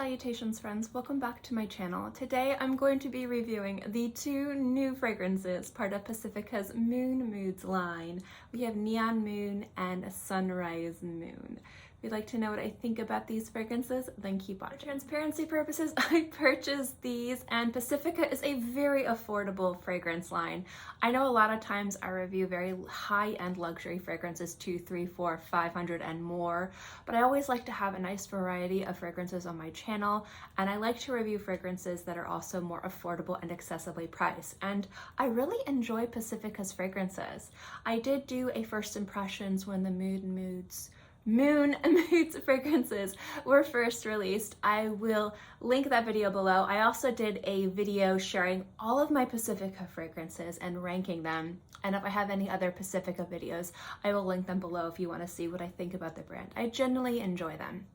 Salutations friends, welcome back to my channel. Today I'm going to be reviewing the two new fragrances, part of Pacifica's Moon Moods line. We have Neon Moon and Sunrise Moon. If you'd like to know what I think about these fragrances, then keep watching. For transparency purposes, I purchased these, and Pacifica is a very affordable fragrance line. I know a lot of times I review very high-end luxury fragrances, 200, 300, 400, 500 and more, but I always like to have a nice variety of fragrances on my channel, and I like to review fragrances that are also more affordable and accessibly priced, and I really enjoy Pacifica's fragrances. I did do a first impressions when the Moon Moods fragrances were first released. I will link that video below. I also did a video sharing all of my Pacifica fragrances and ranking them, and if I have any other Pacifica videos, I will link them below if you want to see what I think about the brand. I generally enjoy them.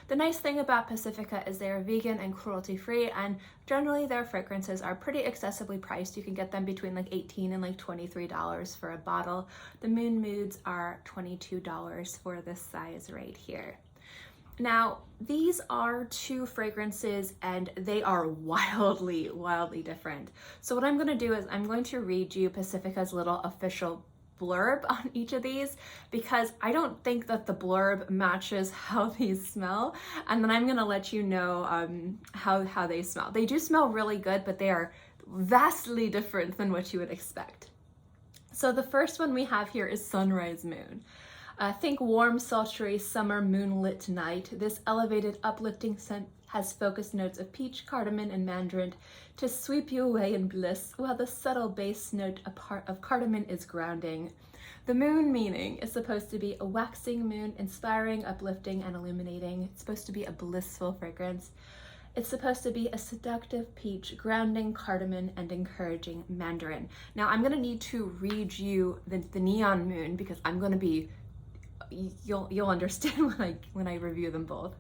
The nice thing about Pacifica is they are vegan and cruelty free, and generally their fragrances are pretty accessibly priced. You can get them between like $18 and like $23 for a bottle. The Moon Moods are $22 for this size right here. Now, these are two fragrances and they are wildly, wildly different. So what I'm going to do is I'm going to read you Pacifica's little official blurb on each of these, because I don't think that the blurb matches how these smell, and then I'm gonna let you know how they smell. They do smell really good, but they are vastly different than what you would expect. So the first one we have here is Sunrise Moon. Think warm, sultry, summer moonlit night. This elevated, uplifting scent has focused notes of peach, cardamom, and mandarin to sweep you away in bliss, while the subtle bass note of cardamom is grounding. The moon meaning is supposed to be a waxing moon, inspiring, uplifting, and illuminating. It's supposed to be a blissful fragrance. It's supposed to be a seductive peach, grounding cardamom, and encouraging mandarin. Now I'm gonna need to read you the Neon Moon, because I'm gonna be, you'll understand when I review them both.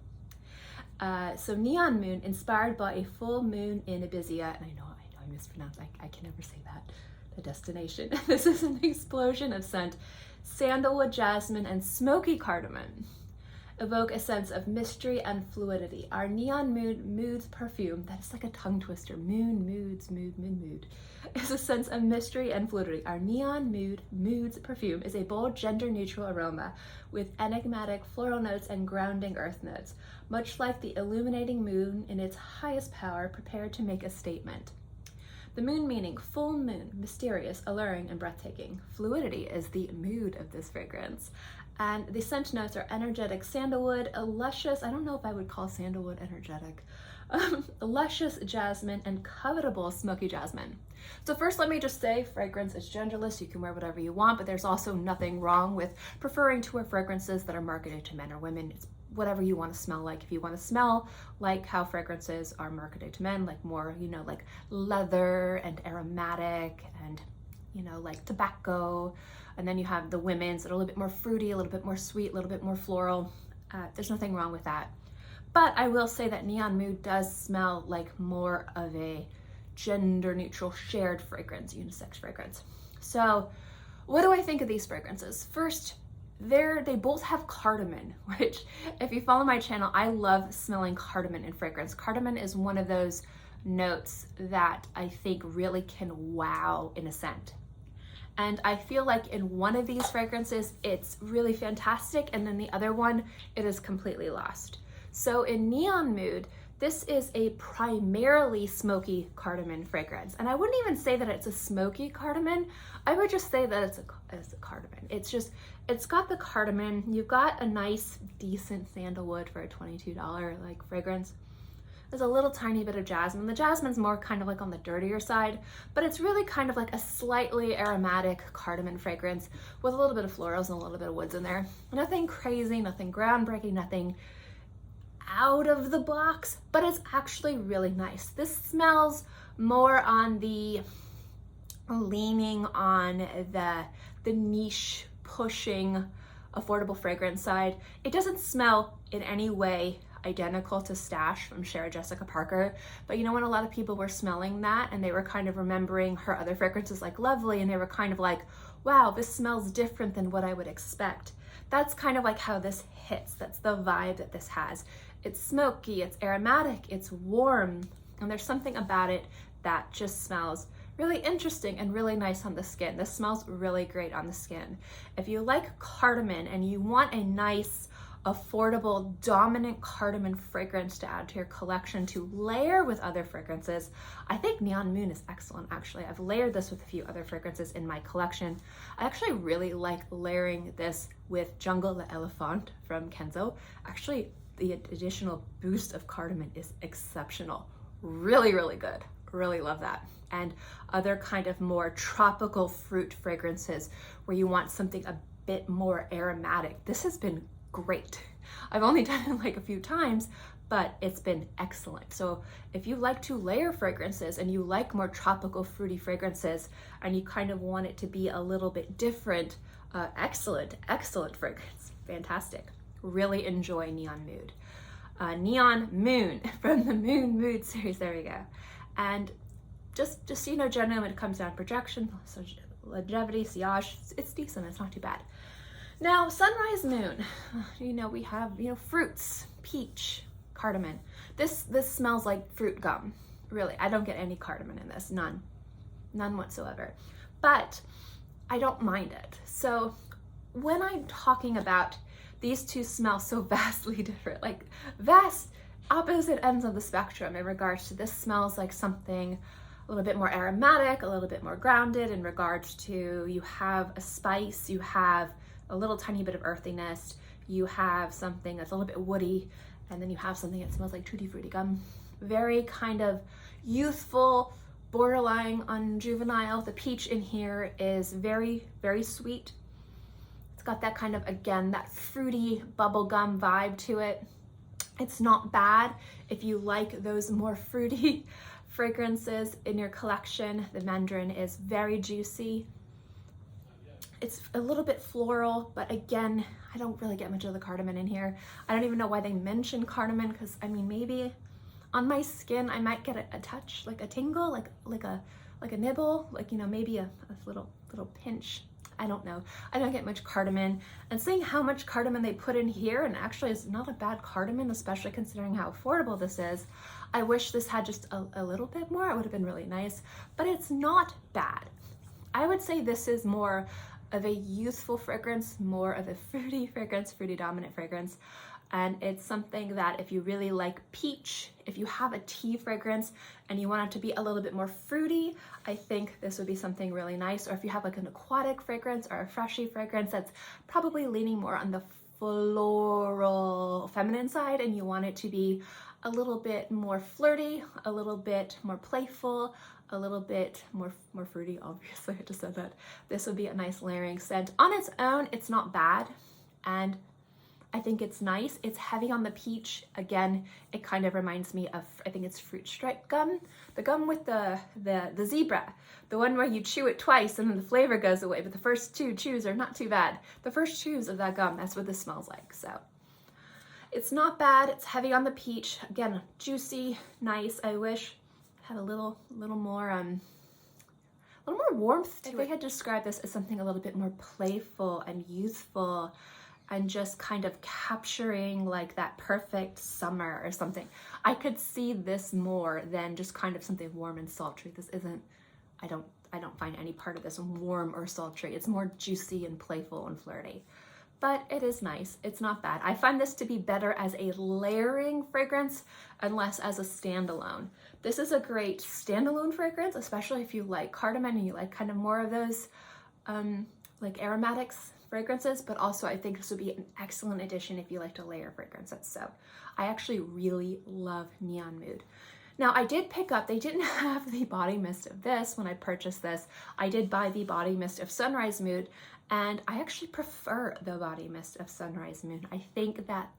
So Neon Moon, inspired by a full moon in Ibiza, and I know I mispronounced, I can never say that, the destination. This is an explosion of scent. Sandalwood, jasmine, and smoky cardamom evoke a sense of mystery and fluidity. Our Neon Moon Moods perfume, that is like a tongue twister, Moon Moods, mood, is a sense of mystery and fluidity. Our Neon Moods perfume is a bold, gender-neutral aroma with enigmatic floral notes and grounding earth notes, much like the illuminating moon in its highest power, prepared to make a statement. The moon meaning full moon, mysterious, alluring, and breathtaking. Fluidity is the mood of this fragrance. And the scent notes are energetic sandalwood, a luscious, I don't know if I would call sandalwood energetic, luscious jasmine, and covetable smoky jasmine. So first, let me just say, fragrance is genderless. You can wear whatever you want, but there's also nothing wrong with preferring to wear fragrances that are marketed to men or women. It's whatever you want to smell like. If you want to smell like how fragrances are marketed to men, like more, like leather and aromatic and, like tobacco. And then you have the women's that are a little bit more fruity, a little bit more sweet, a little bit more floral. There's nothing wrong with that. But I will say that Neon Mood does smell like more of a gender neutral shared fragrance, unisex fragrance. So what do I think of these fragrances? First, they both have cardamom, which if you follow my channel, I love smelling cardamom in fragrance. Cardamom is one of those notes that I think really can wow in a scent. And I feel like in one of these fragrances, it's really fantastic, and then the other one, it is completely lost. So in Neon Mood, this is a primarily smoky cardamom fragrance. And I wouldn't even say that it's a smoky cardamom. I would just say that it's a cardamom. It's got the cardamom. You've got a nice, decent sandalwood for a $22 like fragrance. There's a little tiny bit of jasmine. The jasmine's more kind of like on the dirtier side, but it's really kind of like a slightly aromatic cardamom fragrance with a little bit of florals and a little bit of woods in there. Nothing crazy, nothing groundbreaking, nothing out of the box, but it's actually really nice. This smells more on the leaning on the niche pushing affordable fragrance side. It doesn't smell in any way identical to Stash from Sarah Jessica Parker, but when a lot of people were smelling that and they were kind of remembering her other fragrances like Lovely, and they were kind of like, wow, this smells different than what I would expect. That's kind of like how this hits. That's the vibe that this has. It's smoky, it's aromatic, it's warm, and there's something about it that just smells really interesting and really nice on the skin. This smells really great on the skin. If you like cardamom and you want a nice, affordable, dominant cardamom fragrance to add to your collection to layer with other fragrances, I think Neon Moon is excellent. Actually, I've layered this with a few other fragrances in my collection. I actually really like layering this with Jungle l'Elephant from Kenzo. Actually, the additional boost of cardamom is exceptional. Really, really good. Really love that. And other kind of more tropical fruit fragrances where you want something a bit more aromatic. This has been great. I've only done it like a few times, but it's been excellent. So if you like to layer fragrances and you like more tropical fruity fragrances and you kind of want it to be a little bit different, excellent fragrance. Fantastic. Really enjoy Neon Moon from the Moon Mood series. There we go. And just so you know, generally when it comes down to projection, so longevity, sillage, it's decent. It's not too bad. Now, Sunrise Moon, you know, we have, you know, fruits, peach, cardamom. This smells like fruit gum. Really, I don't get any cardamom in this, none whatsoever. But I don't mind it. So when I'm talking about these two smell so vastly different, like vast opposite ends of the spectrum in regards to this smells like something a little bit more aromatic, a little bit more grounded in regards to you have a spice, you have a little tiny bit of earthiness, you have something that's a little bit woody, and then you have something that smells like tutti frutti gum. Very kind of youthful, borderline on juvenile. The peach in here is very, very sweet. It's got that kind of, again, that fruity bubblegum vibe to it. It's not bad if you like those more fruity fragrances in your collection. The mandarin is very juicy. It's a little bit floral, but again, I don't really get much of the cardamom in here. I don't even know why they mention cardamom, because I mean, maybe on my skin I might get a touch, like a tingle, like a nibble, like, you know, maybe a little pinch. I don't know. I don't get much cardamom. And seeing how much cardamom they put in here, and actually it's not a bad cardamom, especially considering how affordable this is. I wish this had just a little bit more. It would have been really nice, but it's not bad. I would say this is more of a youthful fragrance, more of a fruity fragrance, fruity dominant fragrance. And it's something that if you really like peach, if you have a tea fragrance and you want it to be a little bit more fruity, I think this would be something really nice. Or if you have like an aquatic fragrance or a freshy fragrance that's probably leaning more on the floral feminine side and you want it to be a little bit more flirty, a little bit more playful, a little bit more fruity, obviously I just said that. This would be a nice layering scent. On its own, it's not bad. And I think it's nice. It's heavy on the peach. Again, it kind of reminds me of, I think it's fruit stripe gum. The gum with the zebra. The one where you chew it twice and then the flavor goes away, but the first two chews are not too bad. The first chews of that gum, that's what this smells like. So it's not bad. It's heavy on the peach. Again, juicy, nice. I wish it had a little more warmth to it. I think I described this as something a little bit more playful and youthful, and just kind of capturing like that perfect summer or something. I could see this more than just kind of something warm and sultry. This isn't, I don't find any part of this warm or sultry. It's more juicy and playful and flirty. But it is nice. It's not bad. I find this to be better as a layering fragrance and less as a standalone. This is a great standalone fragrance, especially if you like cardamom and you like kind of more of those like aromatics fragrances, but also I think this would be an excellent addition if you like to layer fragrances. So I actually really love Neon Mood. Now I did pick up, they didn't have the body mist of this when I purchased this. I did buy the body mist of Sunrise Mood, and I actually prefer the body mist of Sunrise Moon. I think that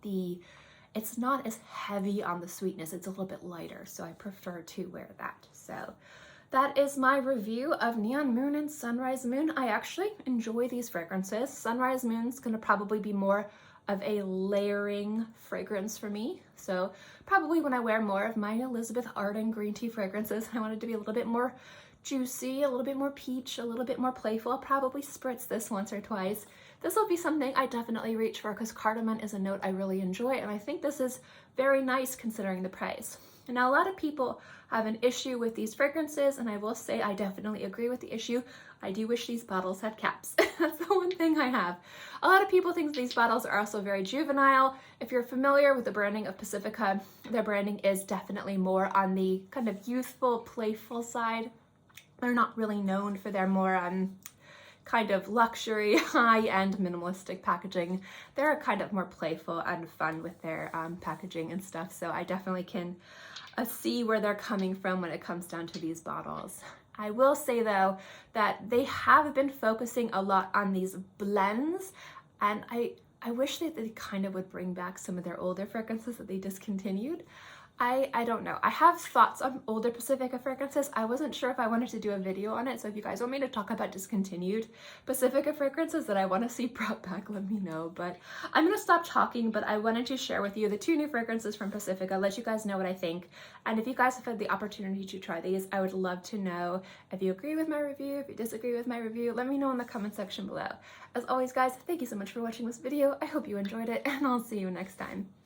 it's not as heavy on the sweetness, it's a little bit lighter, so I prefer to wear that. So that is my review of Neon Moon and Sunrise Moon. I actually enjoy these fragrances. Sunrise Moon's gonna probably be more of a layering fragrance for me. So probably when I wear more of my Elizabeth Arden green tea fragrances, I want it to be a little bit more juicy, a little bit more peach, a little bit more playful. I'll probably spritz this once or twice this will be something I definitely reach for because cardamom is a note I really enjoy, and I think this is very nice considering the price. Now, a lot of people have an issue with these fragrances, and I will say I definitely agree with the issue. I do wish these bottles had caps. That's the one thing I have. A lot of people think these bottles are also very juvenile. If you're familiar with the branding of Pacifica, their branding is definitely more on the kind of youthful, playful side. They're not really known for their more kind of luxury, high-end minimalistic packaging. They're kind of more playful and fun with their packaging and stuff, so I definitely can see where they're coming from when it comes down to these bottles. I will say though that they have been focusing a lot on these blends, and I wish that they kind of would bring back some of their older fragrances that they discontinued. I don't know. I have thoughts on older Pacifica fragrances. I wasn't sure if I wanted to do a video on it, so if you guys want me to talk about discontinued Pacifica fragrances that I want to see brought back, let me know. But I'm going to stop talking, but I wanted to share with you the 2 new fragrances from Pacifica, let you guys know what I think. And if you guys have had the opportunity to try these, I would love to know if you agree with my review, if you disagree with my review. Let me know in the comment section below. As always, guys, thank you so much for watching this video. I hope you enjoyed it, and I'll see you next time.